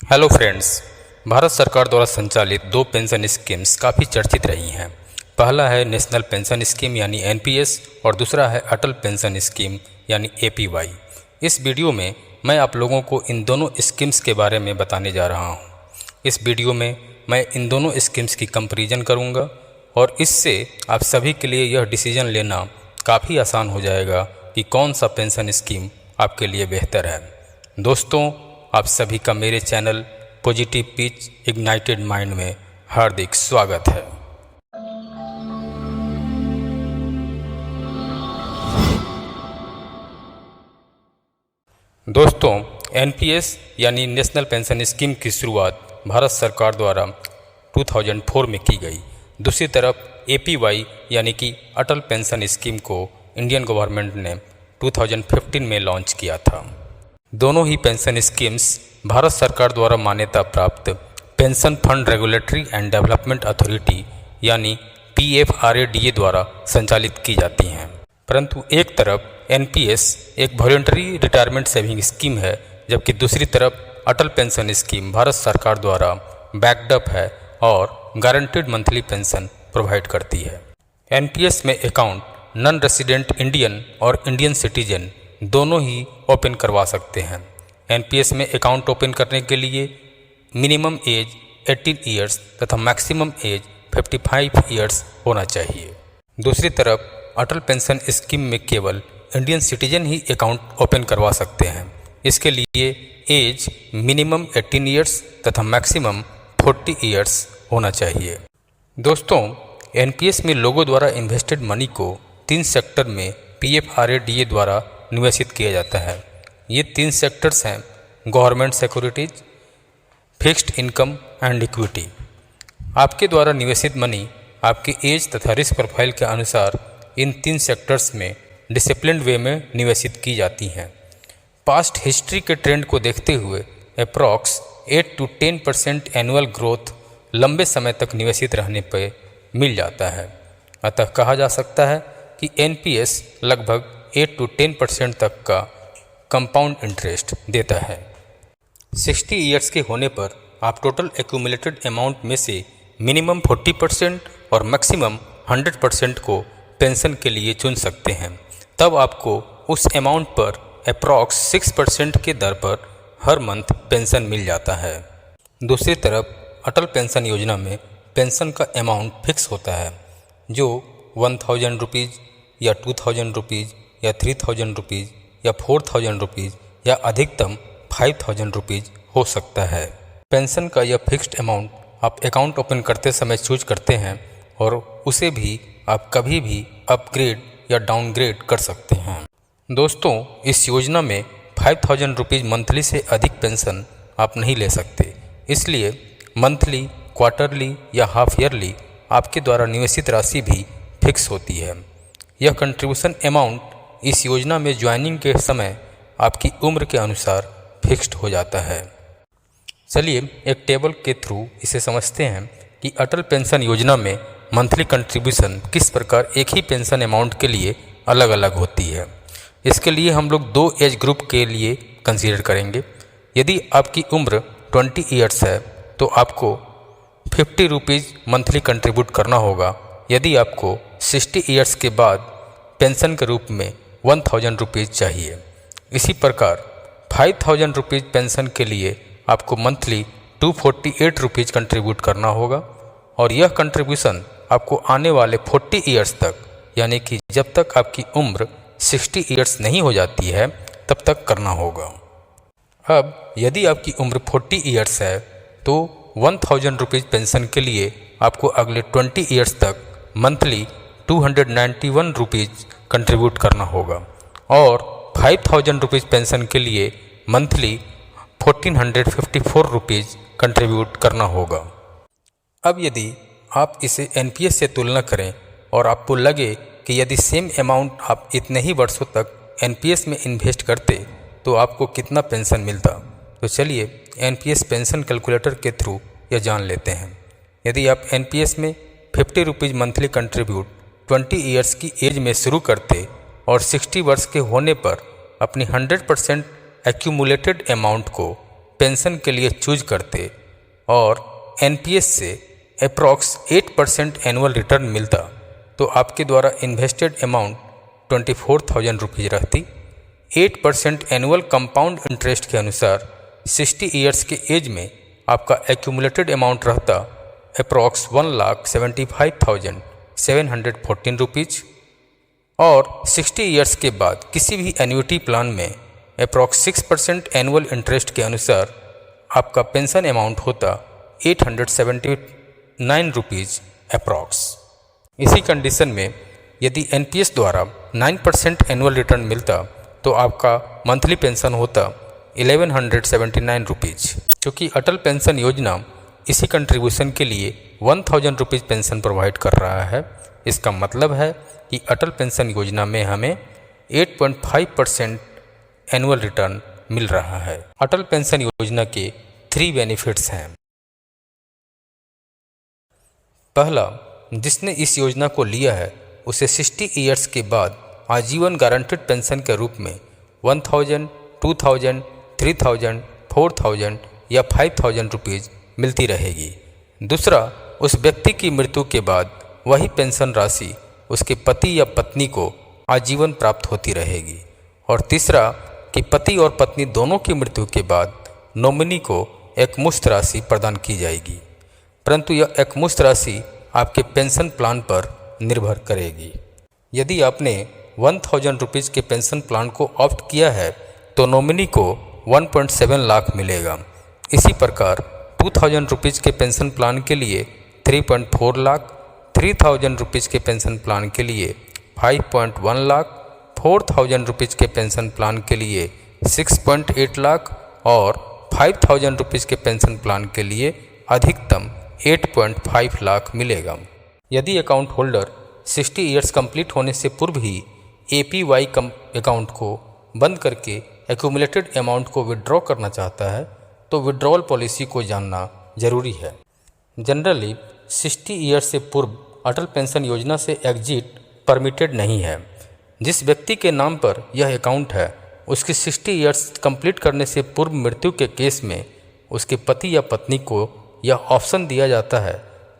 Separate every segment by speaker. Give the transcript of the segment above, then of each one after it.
Speaker 1: Hello friends. Bharat सरकार द्वारा संचालित दो पेंशन स्कीम्स काफ़ी चर्चित रही हैं। पहला है नेशनल पेंशन स्कीम यानी एनपीएस और दूसरा है अटल पेंशन स्कीम यानी एपीवाई। इस वीडियो में मैं आप लोगों को इन दोनों स्कीम्स के बारे में बताने जा रहा हूं। इस वीडियो में मैं इन दोनों स्कीम्स की कंपैरिजन करूंगा और इससे आप सभी के लिए यह डिसीजन लेना काफ़ी आसान हो जाएगा कि कौन सा पेंशन स्कीम आपके लिए बेहतर है। दोस्तों, आप सभी का मेरे channel positive pitch ignited mind में हार्दिक स्वागत है। दोस्तों, एनपीएस यानी नेशनल पेंशन स्कीम की शुरुआत भारत सरकार द्वारा 2004 में की गई। दूसरी तरफ एपीवाई यानी कि अटल पेंशन स्कीम को इंडियन गवर्नमेंट ने 2015 में लॉन्च किया था। दोनों ही पेंशन स्कीम्स भारत सरकार द्वारा मान्यता प्राप्त pension fund regulatory and development authority यानी पीएफआरएडीए द्वारा संचालित की जाती हैं। परंतु एक तरफ एनपीएस एक वॉलंटरी रिटायरमेंट सेविंग स्कीम है, जबकि दूसरी तरफ अटल पेंशन स्कीम भारत सरकार द्वारा बैकड है और गारंटीड मंथली पेंशन प्रोवाइड करती है। एनपीएस में अकाउंट नॉन रेसिडेंट इंडियन और इंडियन सिटीजन दोनों ही ओपन करवा सकते हैं। एनपीएस में अकाउंट ओपन करने के लिए मिनिमम एज 18 ईयर्स तथा मैक्सिमम एज 55 ईयर्स होना चाहिए। दूसरी तरफ अटल पेंशन स्कीम में केवल इंडियन सिटीजन ही अकाउंट ओपन करवा सकते हैं। इसके लिए एज मिनिमम 18 ईयर्स तथा मैक्सिमम 40 ईयर्स होना चाहिए। दोस्तों, एनपीएस में लोगों द्वारा इन्वेस्टेड मनी को 3 सेक्टर में पीएफआरएडीए द्वारा निवेशित किया जाता है। ये 3 सेक्टर्स हैं: government securities, fixed income and equity. आपके द्वारा निवेशित मनी आपके एज तथा रिस्क प्रोफाइल के अनुसार इन 3 सेक्टर्स में डिसिप्लिन्ड वे में निवेशित की जाती हैं। पास्ट हिस्ट्री के ट्रेंड को देखते हुए अप्रॉक्स 8 to 10% एनुअल ग्रोथ लंबे समय तक निवेशित रहने पर मिल जाता है। अतः कहा जा सकता है कि एनपीएस लगभग 8 to 10% तक का कंपाउंड इंटरेस्ट देता है। 60 ईयर्स के होने पर आप टोटल एक्यूमुलेटेड अमाउंट में से मिनिमम 40% और मैक्सिमम 100% को पेंशन के लिए चुन सकते हैं। तब आपको उस अमाउंट पर अप्रॉक्स 6% के दर पर हर मंथ पेंशन मिल जाता है। दूसरी तरफ अटल पेंशन योजना में पेंशन का अमाउंट फिक्स होता है, जो 1000 रुपीज़ या 2000 रुपीज़ या 3000 रुपीज़ या 4000 रुपीज़ या अधिकतम 5000 रुपीज़ हो सकता है। पेंशन का यह फिक्स्ड अमाउंट आप अकाउंट ओपन करते समय चूज करते हैं और उसे भी आप कभी भी अपग्रेड या डाउनग्रेड कर सकते हैं। दोस्तों, इस योजना में 5000 रुपीज़ मंथली से अधिक पेंशन आप नहीं ले सकते। इसलिए मंथली, क्वार्टरली या हाफ ईयरली आपके द्वारा निवेशित राशि भी फिक्स होती है। यह कंट्रीब्यूशन अमाउंट इस योजना में ज्वाइनिंग के समय आपकी उम्र के अनुसार फिक्स्ड हो जाता है। चलिए एक टेबल के थ्रू इसे समझते हैं कि अटल पेंशन योजना में मंथली कंट्रीब्यूशन किस प्रकार एक ही पेंशन अमाउंट के लिए अलग अलग होती है। इसके लिए हम लोग 2 एज ग्रुप के लिए कंसीडर करेंगे। यदि आपकी उम्र 20 ईयर्स है तो आपको 50 रुपीज़ मंथली कंट्रीब्यूट करना होगा। यदि आपको 60 ईयर्स के बाद पेंशन के रूप में 1000 रुपीज़ चाहिए। इसी प्रकार 5000 रुपीज़ पेंशन के लिए आपको मंथली 248 रुपीज़ कंट्रीब्यूट करना होगा और यह कंट्रीब्यूशन आपको आने वाले 40 ईयर्स तक, यानी कि जब तक आपकी उम्र 60 ईयर्स नहीं हो जाती है तब तक करना होगा। अब यदि आपकी उम्र 40 ईयर्स है तो 1000 रुपीज़ पेंशन के लिए आपको अगले 20 ईयर्स तक मंथली 291 रुपीज़ कंट्रीब्यूट करना होगा और 5000 रुपीज़ पेंशन के लिए मंथली 1454 रुपीज़ कंट्रीब्यूट करना होगा। अब यदि आप इसे एनपीएस से तुलना करें और आपको लगे कि यदि सेम अमाउंट आप इतने ही वर्षों तक एनपीएस में इन्वेस्ट करते तो आपको कितना पेंशन मिलता, तो चलिए एनपीएस पेंशन कैलकुलेटर के थ्रू यह जान लेते हैं। यदि आप एनपीएस में 50 रुपीज़ मंथली कंट्रीब्यूट 20 ईयर्स की एज में शुरू करते और 60 वर्ष के होने पर अपनी 100% एक्यूमुलेटेड अमाउंट को पेंशन के लिए चूज करते और एनपीएस से अप्रॉक्स 8% एनुअल रिटर्न मिलता तो आपके द्वारा इन्वेस्टेड अमाउंट 24,000 रुपीज़ रहती। 8% एनुअल कंपाउंड इंटरेस्ट के अनुसार 60 ईयर्स के एज में आपका एक्यूमुलेटेड अमाउंट रहता अप्रॉक्स 1,75,714 रुपीज़ और 60 ईयर्स के बाद किसी भी एन्युटी प्लान में अप्रॉक्स 6% एनुअल इंटरेस्ट के अनुसार आपका पेंशन अमाउंट होता 879 रुपीज़ अप्रॉक्स। इसी कंडीशन में यदि एनपीएस द्वारा 9% एनुअल रिटर्न मिलता तो आपका मंथली पेंशन होता 1179 रुपीज़। क्योंकि अटल पेंशन योजना इसी कंट्रीब्यूशन के लिए 1000 रुपीज़ पेंशन प्रोवाइड कर रहा है, इसका मतलब है कि अटल पेंशन योजना में हमें 8.5% एनुअल रिटर्न मिल रहा है। अटल पेंशन योजना के 3 बेनिफिट्स हैं। पहला, जिसने इस योजना को लिया है उसे 60 ईयर्स के बाद आजीवन गारंटेड पेंशन के रूप में 1000, 2000, 3000, 4000 या 5000 रुपीज़ मिलती रहेगी। दूसरा, उस व्यक्ति की मृत्यु के बाद वही पेंशन राशि उसके पति या पत्नी को आजीवन प्राप्त होती रहेगी। और तीसरा कि पति और पत्नी दोनों की मृत्यु के बाद नॉमिनी को एक मुश्त राशि प्रदान की जाएगी, परंतु यह एक मुश्त राशि आपके पेंशन प्लान पर निर्भर करेगी। यदि आपने 1000 रुपीज़ के पेंशन प्लान को ऑप्ट किया है तो नॉमिनी को 1.7 लाख मिलेगा। इसी प्रकार 2000 रुपीज़ के पेंशन प्लान के लिए 3.4 लाख, 3000 रुपीज़ के पेंशन प्लान के लिए 5.1 लाख, 4000 रुपीज़ के पेंशन प्लान के लिए 6.8 लाख और 5000 रुपीज़ के पेंशन प्लान के लिए अधिकतम 8.5 लाख मिलेगा। यदि अकाउंट होल्डर 60 ईयर्स कंप्लीट होने से पूर्व ही एपीवाई अकाउंट को बंद करके एक्यूमुलेटेड अमाउंट को विड्रॉ करना चाहता है तो विड्रॉल पॉलिसी को जानना जरूरी है। जनरली 60 ईयर्स से पूर्व अटल पेंशन योजना से एग्जिट परमिटेड नहीं है। जिस व्यक्ति के नाम पर यह अकाउंट है उसकी 60 ईयर्स कंप्लीट करने से पूर्व मृत्यु के केस में उसके पति या पत्नी को यह ऑप्शन दिया जाता है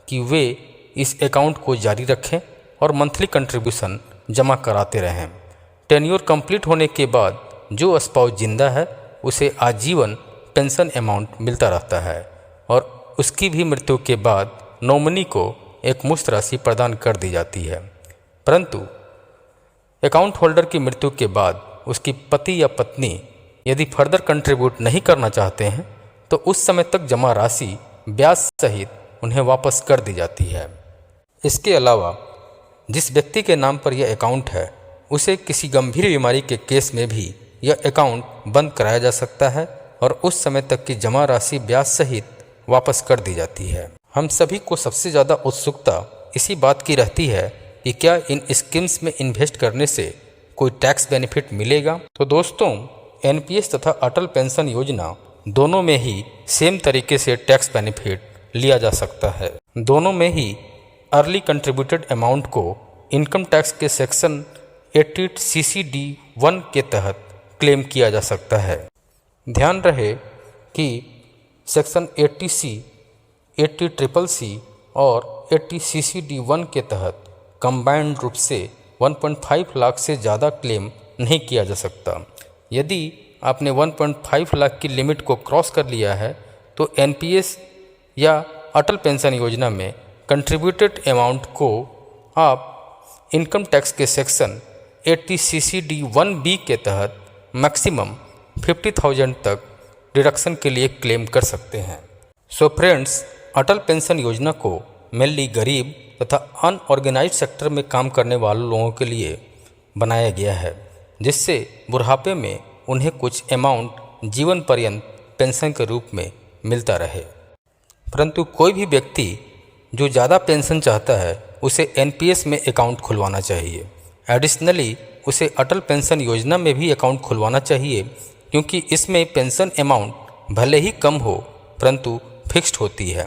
Speaker 1: कि वे इस अकाउंट को जारी रखें और मंथली कंट्रीब्यूशन जमा कराते रहें। टेन्योर कंप्लीट होने के बाद जो स्पाउस जिंदा है उसे आजीवन पेंशन अमाउंट मिलता रहता है और उसकी भी मृत्यु के बाद नॉमिनी को एक मुश्त राशि प्रदान कर दी जाती है। परंतु अकाउंट होल्डर की मृत्यु के बाद उसकी पति या पत्नी यदि फर्दर कंट्रीब्यूट नहीं करना चाहते हैं तो उस समय तक जमा राशि ब्याज सहित उन्हें वापस कर दी जाती है। इसके अलावा जिस व्यक्ति के नाम पर यह अकाउंट है उसे किसी गंभीर बीमारी के केस में भी यह अकाउंट बंद कराया जा सकता है और उस समय तक की जमा राशि ब्याज सहित वापस कर दी जाती है। हम सभी को सबसे ज़्यादा उत्सुकता इसी बात की रहती है कि क्या इन स्कीम्स में इन्वेस्ट करने से कोई टैक्स बेनिफिट मिलेगा। तो दोस्तों, एनपीएस तथा अटल पेंशन योजना दोनों में ही सेम तरीके से टैक्स बेनिफिट लिया जा सकता है। दोनों में ही अर्ली कंट्रीब्यूटेड अमाउंट को इनकम टैक्स के सेक्शन 80 CCD1 के तहत क्लेम किया जा सकता है। ध्यान रहे कि सेक्शन 80C, 80CCC और 80 CCD1 के तहत कंबाइंड रूप से 1.5 लाख से ज़्यादा क्लेम नहीं किया जा सकता। यदि आपने 1.5 लाख की लिमिट को क्रॉस कर लिया है तो एनपीएस या अटल पेंशन योजना में कंट्रीब्यूटेड अमाउंट को आप इनकम टैक्स के सेक्शन 80 CCD1B के तहत मैक्सिमम 50,000 तक डिडक्शन के लिए क्लेम कर सकते हैं। सो फ्रेंड्स, अटल पेंशन योजना को मेनली गरीब तथा अनऑर्गेनाइज्ड सेक्टर में काम करने वाले लोगों के लिए बनाया गया है, जिससे बुढ़ापे में उन्हें कुछ अमाउंट जीवन पर्यंत पेंशन के रूप में मिलता रहे। परंतु कोई भी व्यक्ति जो ज़्यादा पेंशन चाहता है उसे एनपीएस में अकाउंट खुलवाना चाहिए। एडिशनली उसे अटल पेंशन योजना में भी अकाउंट खुलवाना चाहिए, क्योंकि इसमें पेंशन अमाउंट भले ही कम हो परंतु फिक्स्ड होती है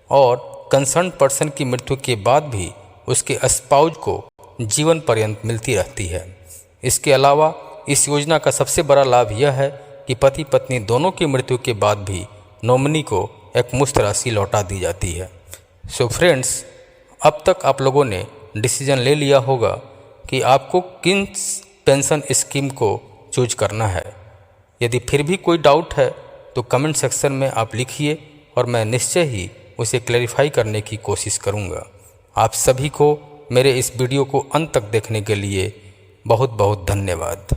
Speaker 1: और कंसर्न पर्सन की मृत्यु के बाद भी उसके स्पाउस को जीवन पर्यंत मिलती रहती है। इसके अलावा इस योजना का सबसे बड़ा लाभ यह है कि पति पत्नी दोनों की मृत्यु के बाद भी नॉमिनी को एक मुश्त राशि लौटा दी जाती है। सो फ्रेंड्स, अब तक आप लोगों ने डिसीजन ले लिया होगा कि आपको किन पेंशन स्कीम को चूज करना है। यदि फिर भी कोई डाउट है तो कमेंट सेक्शन में आप लिखिए और मैं निश्चय ही उसे क्लैरिफाई करने की कोशिश करूंगा। आप सभी को मेरे इस वीडियो को अंत तक देखने के लिए बहुत बहुत धन्यवाद।